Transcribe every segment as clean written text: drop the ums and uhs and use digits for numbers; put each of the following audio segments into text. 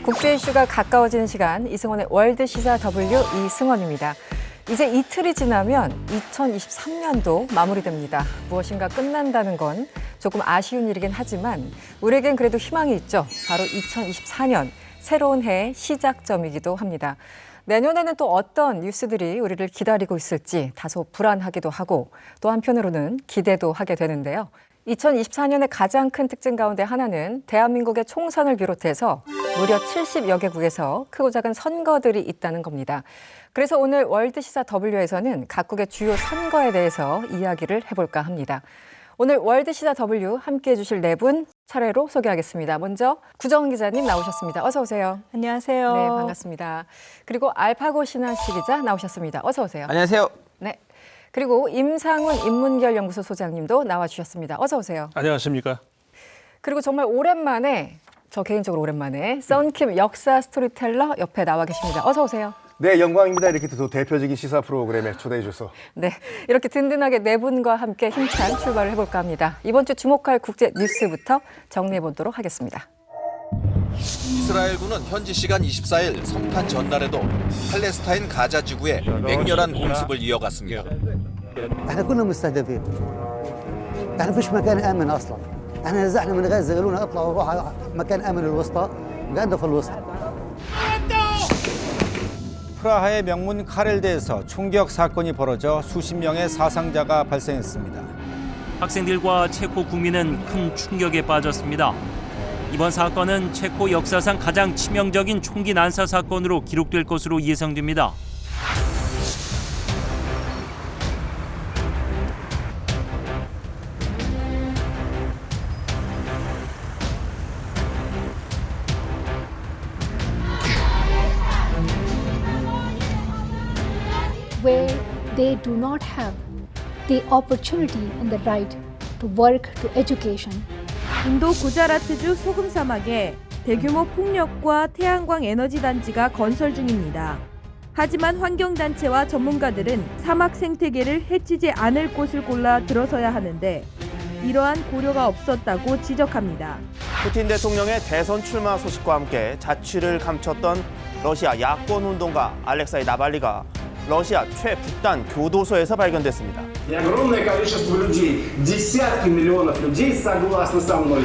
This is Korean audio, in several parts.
국제 이슈가 가까워지는 시간, 이승원의 월드시사 W 이승원입니다. 이제 이틀이 지나면 2023년도 마무리됩니다. 무엇인가 끝난다는 건 조금 아쉬운 일이긴 하지만 우리에겐 그래도 희망이 있죠. 바로 2024년, 새로운 해의 시작점이기도 합니다. 내년에는 또 어떤 뉴스들이 우리를 기다리고 있을지 다소 불안하기도 하고 또 한편으로는 기대도 하게 되는데요. 2024년의 가장 큰 특징 가운데 하나는 대한민국의 총선을 비롯해서 무려 70여 개국에서 크고 작은 선거들이 있다는 겁니다. 그래서 오늘 월드시사 W에서는 각국의 주요 선거에 대해서 이야기를 해볼까 합니다. 오늘 월드시사 W 함께해 주실 네 분 차례로 소개하겠습니다. 먼저 구정은 기자님 나오셨습니다. 어서 오세요. 안녕하세요. 네, 반갑습니다. 그리고 알파고 신하씨 기자 나오셨습니다. 어서 오세요. 안녕하세요. 네. 그리고 임상훈 인문결연구소 소장님도 나와주셨습니다. 어서 오세요. 안녕하십니까. 그리고 정말 오랜만에, 저 개인적으로 오랜만에 썬킴 역사 스토리텔러 옆에 나와 계십니다. 어서 오세요. 네, 영광입니다. 이렇게 또 대표적인 시사 프로그램에 초대해 주셔서. 네, 이렇게 든든하게 네 분과 함께 힘찬 출발을 해볼까 합니다. 이번 주 주목할 국제 뉴스부터 정리해 보도록 하겠습니다. 이스라엘군은 현지 시간 24일 성탄 전날에도 팔레스타인 가자 지구에 맹렬한 공습을 이어갔습니다. احنا كنا مستهدفين. احنا فيش مكان امن اصلا. احنا نزحنا من غزه قالوا لنا اطلعوا روحوا على مكان امن الوسطى. قعدنا في الوسطى. 프라하의 명문 카렐대에서 총격 사건이 벌어져 수십 명의 사상자가 발생했습니다. 학생들과 체코 국민은 큰 충격에 빠졌습니다. 이번 사건은 체코 역사상 가장 치명적인 총기 난사 사건으로 기록될 것으로 예상됩니다. where they do not have the opportunity and the right to work, to education. 인도 구자라트주 소금 사막에 대규모 풍력과 태양광 에너지 단지가 건설 중입니다. 하지만 환경단체와 전문가들은 사막 생태계를 해치지 않을 곳을 골라 들어서야 하는데 이러한 고려가 없었다고 지적합니다. 푸틴 대통령의 대선 출마 소식과 함께 자취를 감췄던 러시아 야권 운동가 알렉사이 나발리가 러시아 최북단 교도소에서 발견됐습니다. Огромное количество людей, десятки миллионов людей согласны со мной.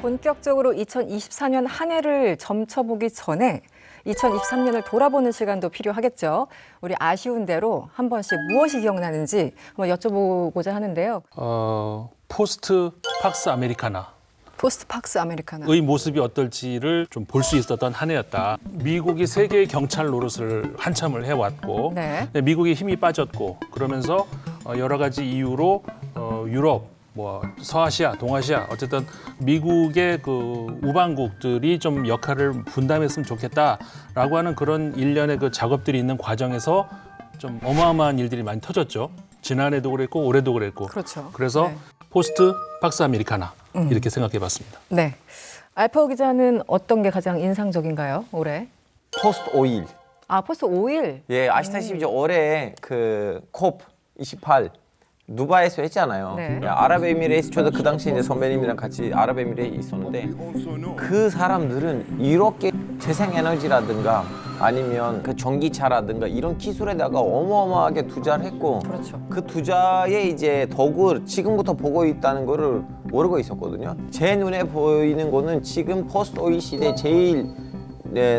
본격적으로 2024년 한 해를 점쳐보기 전에 2023년을 돌아보는 시간도 필요하겠죠. 우리 아쉬운 대로 한 번씩 무엇이 기억나는지 한번 여쭤보고자 하는데요. 포스트 팍스 아메리카나. 포스트 팍스 아메리카나. 의 모습이 어떨지를 좀 볼 수 있었던 한 해였다. 미국이 세계의 경찰 노릇을 한참을 해왔고 네. 미국의 힘이 빠졌고 그러면서 여러 가지 이유로 유럽, 서아시아, 동아시아 어쨌든 미국의 그 우방국들이 좀 역할을 분담했으면 좋겠다라고 하는 그런 일련의 그 작업들이 있는 과정에서 좀 어마어마한 일들이 많이 터졌죠. 지난해도 그랬고 올해도 그랬고. 그렇죠. 그래서 네. 포스트 팍스 아메리카나 이렇게 생각해봤습니다. 네. 알파고 기자는 어떤 게 가장 인상적인가요, 올해? 포스트 오일. 아, 포스트 5일. 예, 아시다시피 올해 그 콥 28 두바이에서 했잖아요. 네. 아랍에미레이트 저도 그 당시 이제 선배님이랑 같이 아랍에미레이트에 있었는데 그 사람들은 이렇게 재생에너지라든가 아니면 그 전기차라든가 이런 기술에다가 어마어마하게 투자를 했고 그렇죠. 그 투자의 이제 덕을 지금부터 보고 있다는 거를 모르고 있었거든요. 제 눈에 보이는 거는 지금 포스트 오일 시대 제일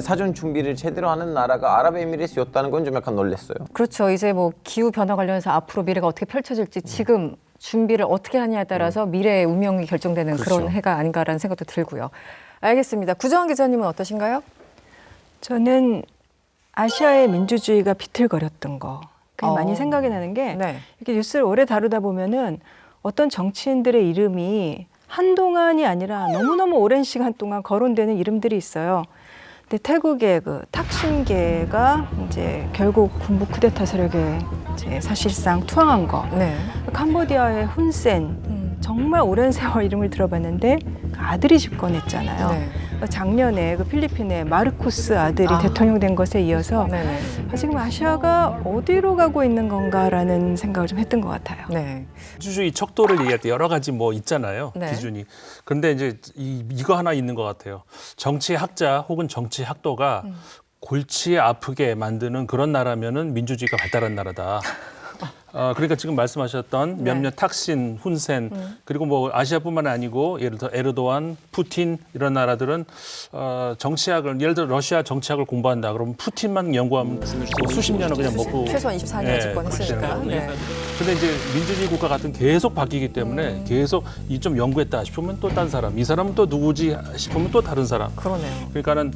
사전 준비를 제대로 하는 나라가 아랍에미레이트였다는 건 좀 약간 놀랐어요. 그렇죠. 이제 뭐 기후 변화 관련해서 앞으로 미래가 어떻게 펼쳐질지 지금 준비를 어떻게 하냐에 따라서 미래의 운명이 결정되는 그렇죠. 그런 해가 아닌가라는 생각도 들고요. 알겠습니다. 구정은 기자님은 어떠신가요? 저는 아시아의 민주주의가 비틀거렸던 거 그게 많이 생각이 나는 게 네. 이렇게 뉴스를 오래 다루다 보면은 어떤 정치인들의 이름이 한동안이 아니라 너무너무 오랜 시간 동안 거론되는 이름들이 있어요. 근데 태국의 그 탁신계가 이제 결국 군부 쿠데타 세력에 이제 사실상 투항한 거. 네. 캄보디아의 훈센 정말 오랜 세월 이름을 들어봤는데 아들이 집권했잖아요. 네. 작년에 그 필리핀의 마르코스 아들이 대통령 된 것에 이어서 지금 아시아가 어디로 가고 있는 건가라는 생각을 좀 했던 것 같아요. 네. 민주주의 척도를 얘기할 때 여러 가지 뭐 있잖아요. 네. 기준이. 그런데 이제 이거 하나 있는 것 같아요. 정치학자 혹은 정치학도가 골치 아프게 만드는 그런 나라면은 민주주의가 발달한 나라다. 그러니까 지금 말씀하셨던 몇몇 탁신, 훈센 그리고 뭐 아시아뿐만 아니고 예를 들어 에르도안, 푸틴 이런 나라들은 정치학을 예를 들어 러시아 정치학을 공부한다 그러면 푸틴만 연구하면 수십 년을 그냥 먹고 최소한 24년 집권했으니까. 네. 근데 이제 민주주의 국가 같은 계속 바뀌기 때문에 계속 이 좀 연구했다 싶으면 또 다른 사람, 이 사람은 또 누구지 싶으면 또 다른 사람. 그러네요. 그러니까는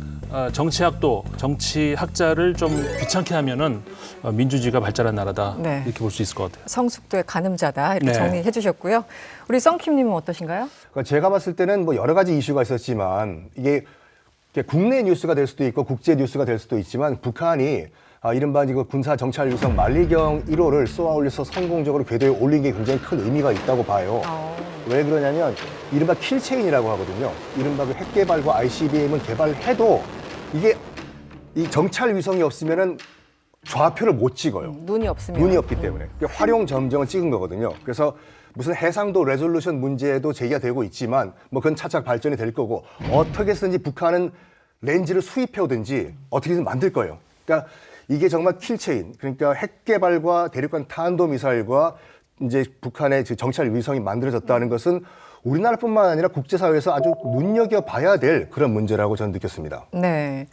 정치학도 정치학자를 좀 귀찮게 하면은 민주주의가 발달한 나라다 네. 이렇게 볼 수 있을 것 같아요. 성숙도의 가늠자다 이렇게 네. 정리해 주셨고요. 우리 썬킴님은 어떠신가요? 그러니까 제가 봤을 때는 뭐 여러 가지 이슈가 있었지만 이게 국내 뉴스가 될 수도 있고 국제 뉴스가 될 수도 있지만 북한이 이른바 이거 군사 정찰 위성 만리경 1호를 쏘아 올려서 성공적으로 궤도에 올린 게 굉장히 큰 의미가 있다고 봐요. 왜 그러냐면 이른바 킬체인이라고 하거든요. 이른바 그 핵 개발과 ICBM을 개발해도 이게 이 정찰 위성이 없으면은 좌표를 못 찍어요. 눈이 없으면. 눈이 없기 때문에. 활용 점정을 찍은 거거든요. 그래서 무슨 해상도 레졸루션 문제도 제기가 되고 있지만 뭐 그건 차차 발전이 될 거고 어떻게 해서든지 북한은 렌즈를 수입해 오든지 어떻게든 만들 거예요. 그러니까 이게 정말 킬체인. 그러니까 핵 개발과 대륙간 탄도 미사일과 이제 북한의 정찰 위성이 만들어졌다는 것은 우리나라뿐만 아니라 국제사회에서 아주 눈여겨봐야 될 그런 문제라고 저는 느꼈습니다. 네,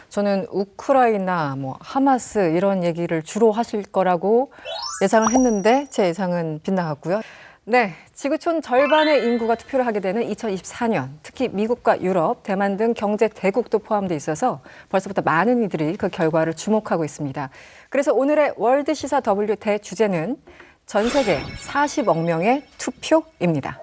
저는 우크라이나, 뭐 하마스 이런 얘기를 주로 하실 거라고 예상을 했는데 제 예상은 빗나갔고요. 네, 지구촌 절반의 인구가 투표를 하게 되는 2024년, 특히 미국과 유럽, 대만 등 경제 대국도 포함돼 있어서 벌써부터 많은 이들이 그 결과를 주목하고 있습니다. 그래서 오늘의 월드시사 W 대주제는 전 세계 40억 명의 투표입니다.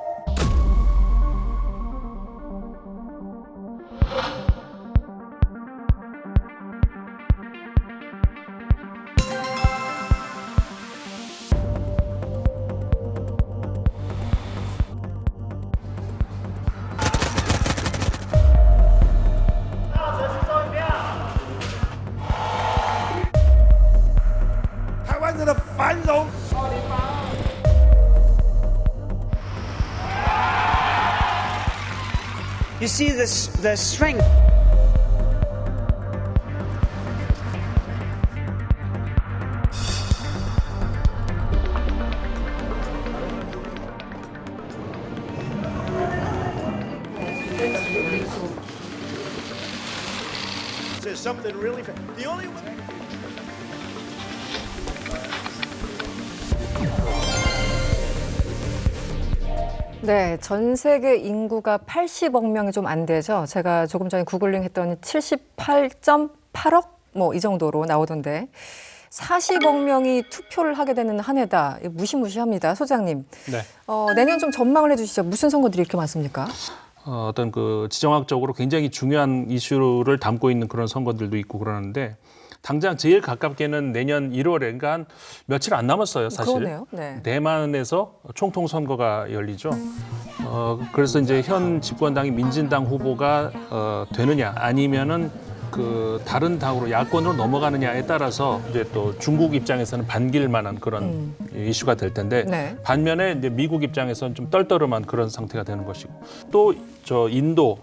You see the strength. There's something really. The only way. 네, 전 세계 인구가 80억 명이 좀 안 되죠. 제가 조금 전에 구글링 했더니 78.8억 뭐 이 정도로 나오던데 40억 명이 투표를 하게 되는 한 해다. 무시무시합니다. 소장님. 네. 내년 좀 전망을 해주시죠. 무슨 선거들이 이렇게 많습니까? 어떤 그 지정학적으로 굉장히 중요한 이슈를 담고 있는 그런 선거들도 있고 그러는데 당장 제일 가깝게는 내년 1월에 그러니까 한 며칠 안 남았어요, 사실. 그러네요. 네. 대만에서 총통 선거가 열리죠. 그래서 이제 현 집권당이 민진당 후보가 되느냐 아니면은 그 다른 당으로 야권으로 넘어가느냐에 따라서 이제 또 중국 입장에서는 반길 만한 그런 이슈가 될 텐데 네. 반면에 이제 미국 입장에서는 좀 떨떠름한 그런 상태가 되는 것이고 또 저 인도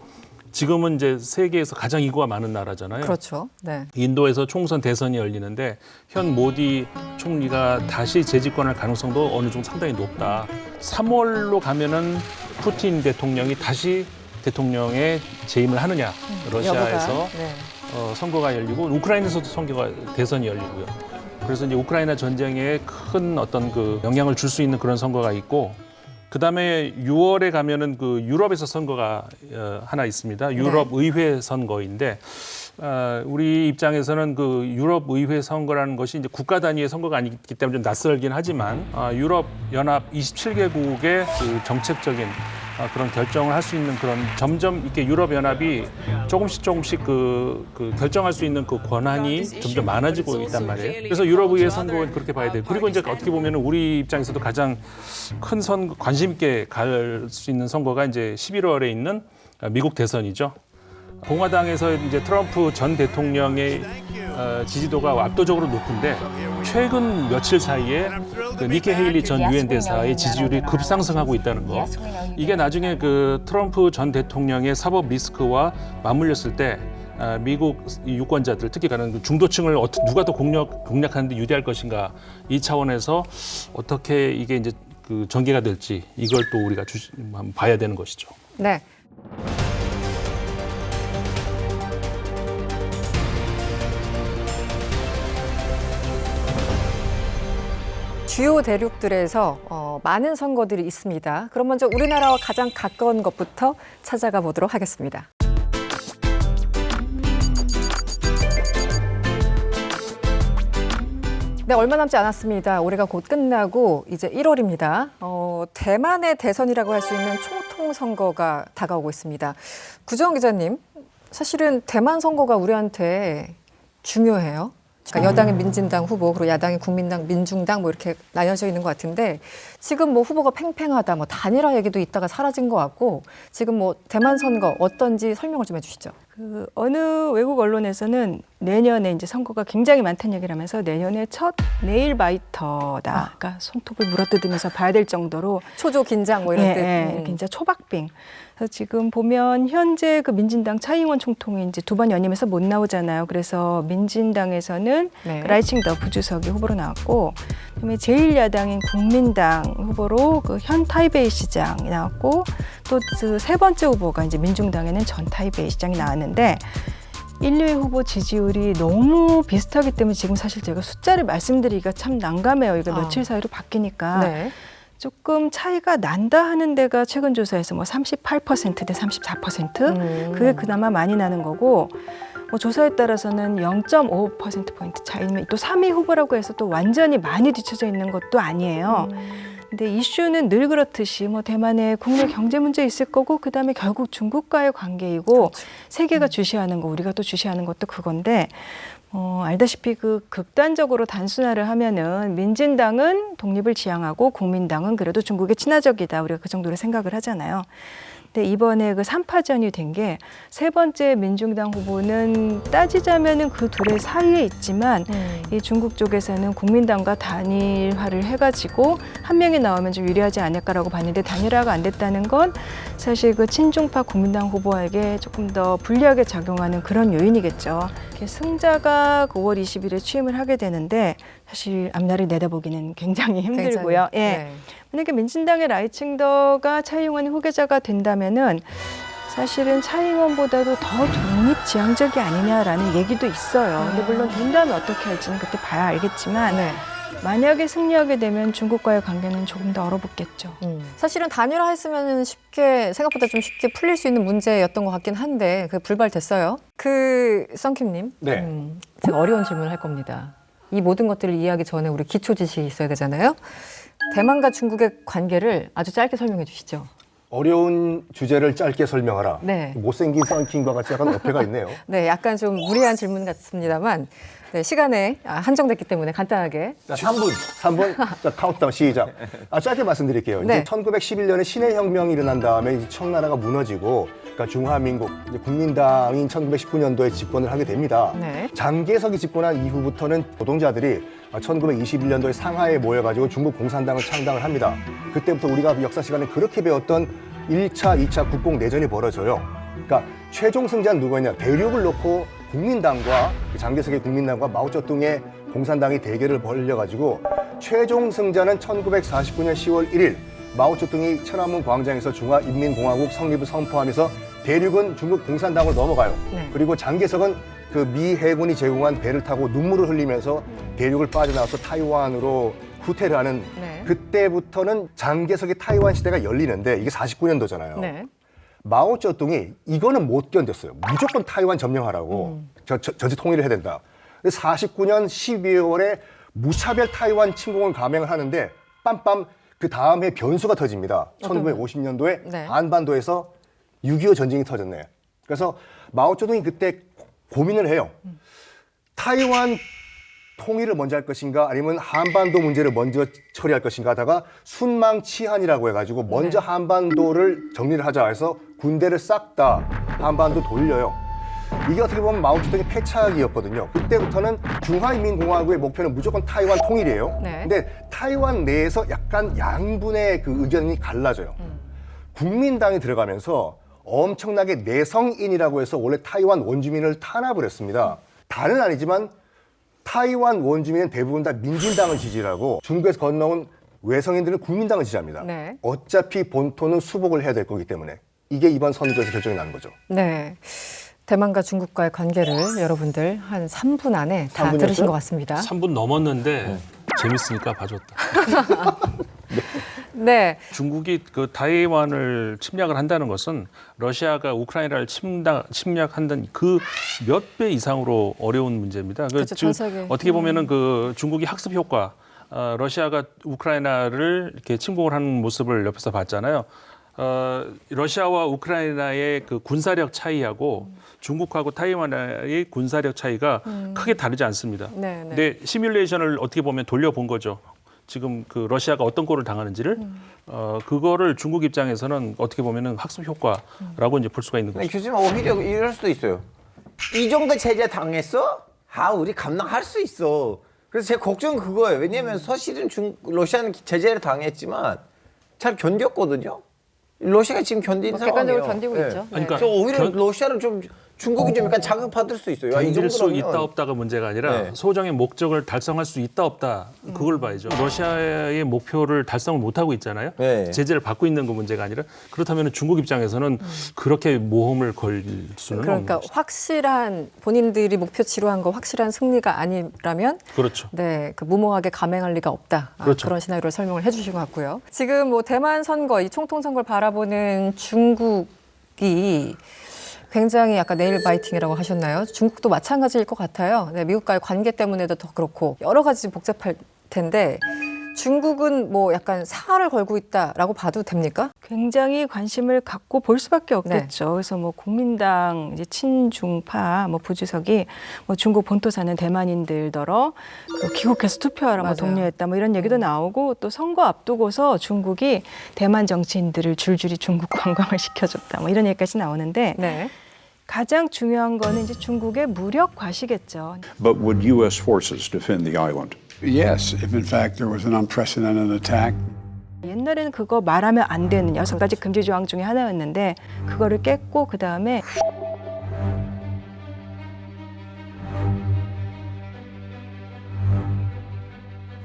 지금은 이제 세계에서 가장 인구가 많은 나라잖아요. 그렇죠. 네. 인도에서 총선 대선이 열리는데 현 모디 총리가 다시 재집권할 가능성도 어느 정도 상당히 높다. 3월로 가면은 푸틴 대통령이 다시 대통령에 재임을 하느냐. 러시아에서 선거가 열리고 우크라이나에서도 대선이 열리고요. 그래서 이제 우크라이나 전쟁에 큰 어떤 그 영향을 줄 수 있는 그런 선거가 있고 그다음에 6월에 가면은 그 유럽에서 선거가 하나 있습니다. 유럽 의회 선거인데 우리 입장에서는 그 유럽 의회 선거라는 것이 이제 국가 단위의 선거가 아니기 때문에 좀 낯설긴 하지만 유럽 연합 27개국의 그 정책적인 그런 결정을 할 수 있는 그런 점점 이렇게 유럽 연합이 조금씩 그 결정할 수 있는 그 권한이 점점 많아지고 있단 말이에요. 그래서 유럽 의회 선거는 그렇게 봐야 돼요. 그리고 이제 어떻게 보면 우리 입장에서도 가장 큰 관심 있게 갈 수 있는 선거가 이제 11월에 있는 미국 대선이죠. 공화당에서 이제 트럼프 전 대통령의 지지도가 압도적으로 높은데 최근 며칠 사이에 그 니키 헤일리 전 유엔 대사의 지지율이 급상승하고 있다는 거. 이게 나중에 그 트럼프 전 대통령의 사법 리스크와 맞물렸을 때 미국 유권자들, 특히 가는 중도층을 누가 더 공략하는 데 유리할 것인가, 이 차원에서 어떻게 이게 이제 그 전개가 될지 이걸 또 우리가 한번 봐야 되는 것이죠. 네. 주요 대륙들에서 많은 선거들이 있습니다. 그럼 먼저 우리나라와 가장 가까운 것부터 찾아가 보도록 하겠습니다. 네, 얼마 남지 않았습니다. 올해가 곧 끝나고 이제 1월입니다. 대만의 대선이라고 할 수 있는 총통 선거가 다가오고 있습니다. 구정 기자님, 사실은 대만 선거가 우리한테 중요해요. 그러니까 여당의 민진당 후보, 그리고 야당의 국민당, 민중당 뭐 이렇게 나뉘어져 있는 것 같은데 지금 뭐 후보가 팽팽하다, 뭐 단일화 얘기도 있다가 사라진 것 같고 지금 뭐 대만 선거 어떤지 설명을 좀 해주시죠. 그 어느 외국 언론에서는 내년에 이제 선거가 굉장히 많다는 얘기를 하면서 내년에 첫 네일 바이터다. 그러니까 손톱을 물어뜯으면서 봐야 될 정도로 초조 긴장 뭐 이런 때 진짜 초박빙. 그래서 지금 보면 현재 그 민진당 차이잉원 총통이 이제 두 번 연임해서 못 나오잖아요. 그래서 민진당에서는 네. 그 라이칭더 부주석이 후보로 나왔고, 그다음에 제1야당인 국민당 후보로 그 현 타이베이 시장이 나왔고, 또 그 세 번째 후보가 이제 민중당에는 전 타이베이 시장이 나왔는데 1, 2위 후보 지지율이 너무 비슷하기 때문에 지금 사실 제가 숫자를 말씀드리기가 참 난감해요. 이거 며칠 사이로 바뀌니까. 네. 조금 차이가 난다 하는 데가 최근 조사에서 뭐 38% 대 34%? 그게 그나마 많이 나는 거고, 뭐 조사에 따라서는 0.5%포인트 차이면 또 3위 후보라고 해서 또 완전히 많이 뒤쳐져 있는 것도 아니에요. 근데 이슈는 늘 그렇듯이 뭐 대만의 국내 경제 문제 있을 거고, 그다음에 결국 중국과의 관계이고, 그렇죠. 세계가 주시하는 거, 우리가 또 주시하는 것도 그건데, 알다시피 그 극단적으로 단순화를 하면은 민진당은 독립을 지향하고 국민당은 그래도 중국에 친화적이다. 우리가 그 정도로 생각을 하잖아요. 근데 이번에 그 3파전이 된 게 세 번째 민중당 후보는 따지자면은 그 둘의 사이에 있지만 이 중국 쪽에서는 국민당과 단일화를 해가지고 한 명이 나오면 좀 유리하지 않을까라고 봤는데 단일화가 안 됐다는 건 사실 그 친중파 국민당 후보에게 조금 더 불리하게 작용하는 그런 요인이겠죠. 승자가 9월 20일에 취임을 하게 되는데 사실 앞날을 내다보기는 굉장히 힘들고요. 예. 네. 만약에 민진당의 라이칭더가 차이잉원 후계자가 된다면은 사실은 차이잉원보다도 더 독립지향적이 아니냐라는 얘기도 있어요. 근데 물론 된다면 어떻게 할지는 그때 봐야 알겠지만 만약에 승리하게 되면 중국과의 관계는 조금 더 얼어붙겠죠. 사실은 단일화 했으면 생각보다 좀 쉽게 풀릴 수 있는 문제였던 것 같긴 한데 그게 불발됐어요. 썬킴님, 네. 제가 어려운 질문을 할 겁니다. 이 모든 것들을 이해하기 전에 우리 기초 지식이 있어야 되잖아요. 대만과 중국의 관계를 아주 짧게 설명해 주시죠. 어려운 주제를 짧게 설명하라. 네. 못생긴 썬킹과 같이 약간 어폐가 있네요. 네, 약간 좀 무리한 질문 같습니다만 시간에 한정됐기 때문에 간단하게. 자, 3분. 자, 카운트다운 시작. 짧게 말씀드릴게요. 네. 이제 1911년에 신해혁명이 일어난 다음에 이제 청나라가 무너지고, 그러니까 중화민국, 이제 국민당이 1919년도에 집권을 하게 됩니다. 네. 장개석이 집권한 이후부터는 노동자들이 1921년도에 상하이에 모여가지고 중국 공산당을 창당을 합니다. 그때부터 우리가 역사 시간에 그렇게 배웠던 1차, 2차 국共내전이 벌어져요. 그러니까 최종 승자는 누구냐? 대륙을 놓고 국민당과 장개석의 국민당과 마오쩌둥의 공산당이 대결을 벌여가지고 최종 승자는 1949년 10월 1일 마오쩌둥이 천안문 광장에서 중화인민공화국 성립을 선포하면서 대륙은 중국 공산당으로 넘어가요. 네. 그리고 장개석은 그 미 해군이 제공한 배를 타고 눈물을 흘리면서 대륙을 빠져나와서 타이완으로 후퇴를 하는 그때부터는 장개석의 타이완 시대가 열리는데 이게 49년도잖아요. 네. 마오쩌둥이 이거는 못 견뎠어요. 무조건 타이완 점령하라고. 전시 통일을 해야 된다. 근데 49년 12월에 무차별 타이완 침공을 감행을 하는데 빰빰 그 다음에 변수가 터집니다. 1950년도에 한반도에서 6.25 전쟁이 터졌네. 그래서 마오쩌둥이 그때 고민을 해요. 타이완 통일을 먼저 할 것인가 아니면 한반도 문제를 먼저 처리할 것인가 하다가 순망치한이라고 해가지고 먼저 한반도를 정리를 하자 해서 군대를 싹 다 한반도 돌려요. 이게 어떻게 보면 마오쩌둥의 패착이었거든요. 그때부터는 중화인민공화국의 목표는 무조건 타이완 통일이에요. 네. 근데 타이완 내에서 약간 양분의 그 의견이 갈라져요. 국민당이 들어가면서 엄청나게 내성인이라고 해서 원래 타이완 원주민을 탄압을 했습니다. 다는 아니지만 타이완 원주민은 대부분 다 민진당을 지지하고 중국에서 건너온 외성인들은 국민당을 지지합니다. 네. 어차피 본토는 수복을 해야 될 거기 때문에 이게 이번 선거에서 결정이 나는 거죠. 네. 대만과 중국과의 관계를 여러분들 한 3분 안에 다 3분 들으신 였어요? 것 같습니다. 3분 넘었는데 재밌으니까 봐줬다. 네. 중국이 그 타이완을 침략을 한다는 것은 러시아가 우크라이나를 침략한다는 그 몇 배 이상으로 어려운 문제입니다. 그렇죠, 전 세계. 어떻게 보면은 그 중국이 학습 효과, 러시아가 우크라이나를 이렇게 침공을 하는 모습을 옆에서 봤잖아요. 러시아와 우크라이나의 그 군사력 차이하고 중국하고 타이완의 군사력 차이가 크게 다르지 않습니다. 네, 네. 근데 시뮬레이션을 어떻게 보면 돌려본 거죠. 지금 그 러시아가 어떤 꼴을 당하는지를 그거를 중국 입장에서는 어떻게 보면은 학습 효과라고 이제 볼 수가 있는 거죠. 교수님 오히려 이럴 수도 있어요. 이 정도 제재 당했어? 우리 감당할 수 있어. 그래서 제 걱정은 그거예요. 왜냐하면 사실은 러시아는 제재를 당했지만 잘 견뎠거든요. 러시아가 지금 견디는 상황이에요. 객관적으로 견디고 있죠. 네. 그러니까 저 오히려 러시아를 좀 중국이 좀 약간 자극받을 수 있어요. 이 견딜 수 정도라면. 있다 없다가 문제가 아니라 네. 소정의 목적을 달성할 수 있다 없다 그걸 봐야죠. 러시아의 목표를 달성을 못하고 있잖아요. 네. 제재를 받고 있는 거 문제가 아니라 그렇다면 중국 입장에서는 그렇게 모험을 걸 수는 그러니까 없는 거죠. 확실한 본인들이 목표치로 한 거 확실한 승리가 아니라면 그렇죠. 네, 그 무모하게 감행할 리가 없다. 그렇죠. 그런 시나리오를 설명을 해주신 것 같고요. 지금 뭐 대만 선거, 이 총통 선거를 바라보는 중국이 굉장히 아까 네일 바이팅이라고 하셨나요? 중국도 마찬가지일 것 같아요. 네, 미국과의 관계 때문에도 더 그렇고 여러 가지 복잡할 텐데 중국은 뭐 약간 사활을 걸고 있다라고 봐도 됩니까? 굉장히 관심을 갖고 볼 수밖에 없겠죠. 그래서 뭐 국민당 이제 친중파 뭐 부주석이 뭐 중국 본토 사는 대만인들더러 그 귀국해서 투표하라고 맞아요. 독려했다 뭐 이런 얘기도 나오고 또 선거 앞두고서 중국이 대만 정치인들을 줄줄이 중국 관광을 시켜줬다 뭐 이런 얘기까지 나오는데 네. 가장 중요한 거는 이제 중국의 무력 과시겠죠. But would U.S. forces defend the island? Yes, if in fact there was an unprecedented attack. 옛날에는 그거 말하면 안 되는 6가지 금지 조항 중에 하나였는데 그거를 깼고 그다음에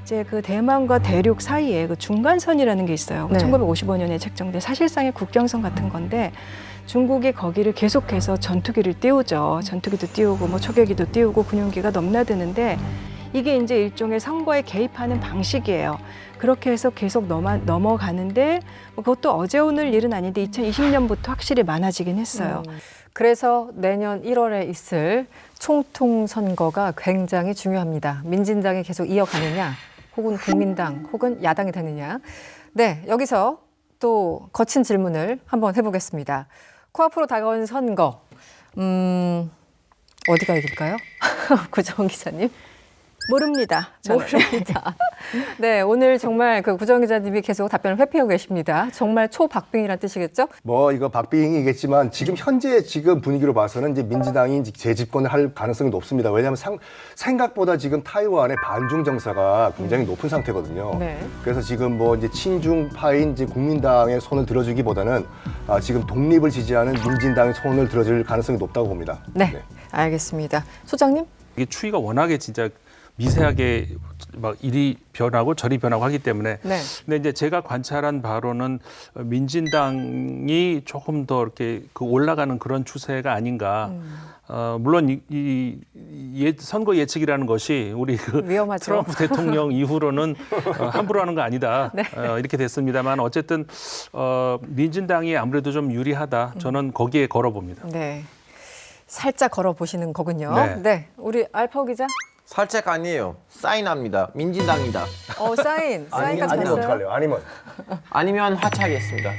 이제 그 대만과 대륙 사이에 그 중간선이라는 게 있어요. 네. 1955년에 책정된 사실상의 국경선 같은 건데 중국이 거기를 계속해서 전투기를 띄우죠. 전투기도 띄우고 뭐 초계기도 띄우고 군용기가 넘나드는데 이게 이제 일종의 선거에 개입하는 방식이에요. 그렇게 해서 계속 넘어가는데 뭐 그것도 어제 오늘 일은 아닌데 2020년부터 확실히 많아지긴 했어요. 그래서 내년 1월에 있을 총통 선거가 굉장히 중요합니다. 민진당이 계속 이어가느냐, 혹은 국민당, 혹은 야당이 되느냐. 네, 여기서 또 거친 질문을 한번 해보겠습니다. 코앞으로 다가온 선거, 어디가 이길까요? 구정 기자님. 모릅니다. 저는. 모릅니다. 네, 오늘 정말 그 구정 기자님이 계속 답변을 회피하고 계십니다. 정말 초박빙이란 뜻이겠죠? 뭐 이거 박빙이겠지만 지금 현재 지금 분위기로 봐서는 이제 민주당이 재집권을 할 가능성이 높습니다. 왜냐하면 생각보다 지금 타이완의 반중 정서가 굉장히 높은 상태거든요. 네. 그래서 지금 뭐 이제 친중파인 이제 국민당의 손을 들어주기보다는 지금 독립을 지지하는 민진당의 손을 들어줄 가능성이 높다고 봅니다. 네, 알겠습니다. 소장님? 이게 추이가 워낙에 진짜 미세하게 막 이리 변하고 저리 변하고 하기 때문에 네. 근데 이제 제가 관찰한 바로는 민진당이 조금 더 이렇게 그 올라가는 그런 추세가 아닌가. 물론 이 선거 예측이라는 것이 우리 그 위험하죠. 트럼프 대통령 이후로는 함부로 하는 거 아니다. 네. 이렇게 됐습니다만 어쨌든 민진당이 아무래도 좀 유리하다. 저는 거기에 걸어봅니다. 네, 살짝 걸어보시는 거군요. 네. 네, 우리 알파오 기자. 살짝 아니에요. 사인합니다. 민진당이다. 사인까지 아니면 갔어요? 어떡할래요? 아니면 하차하겠습니다.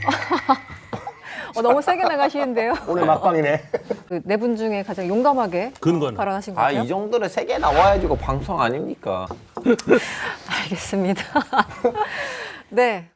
너무 세게 나가시는데요. 오늘 막방이네. 네 분 중에 가장 용감하게 근거는? 발언하신 것 같아요. 이 정도는 세게 나와야지 방송 아닙니까? 알겠습니다. 네.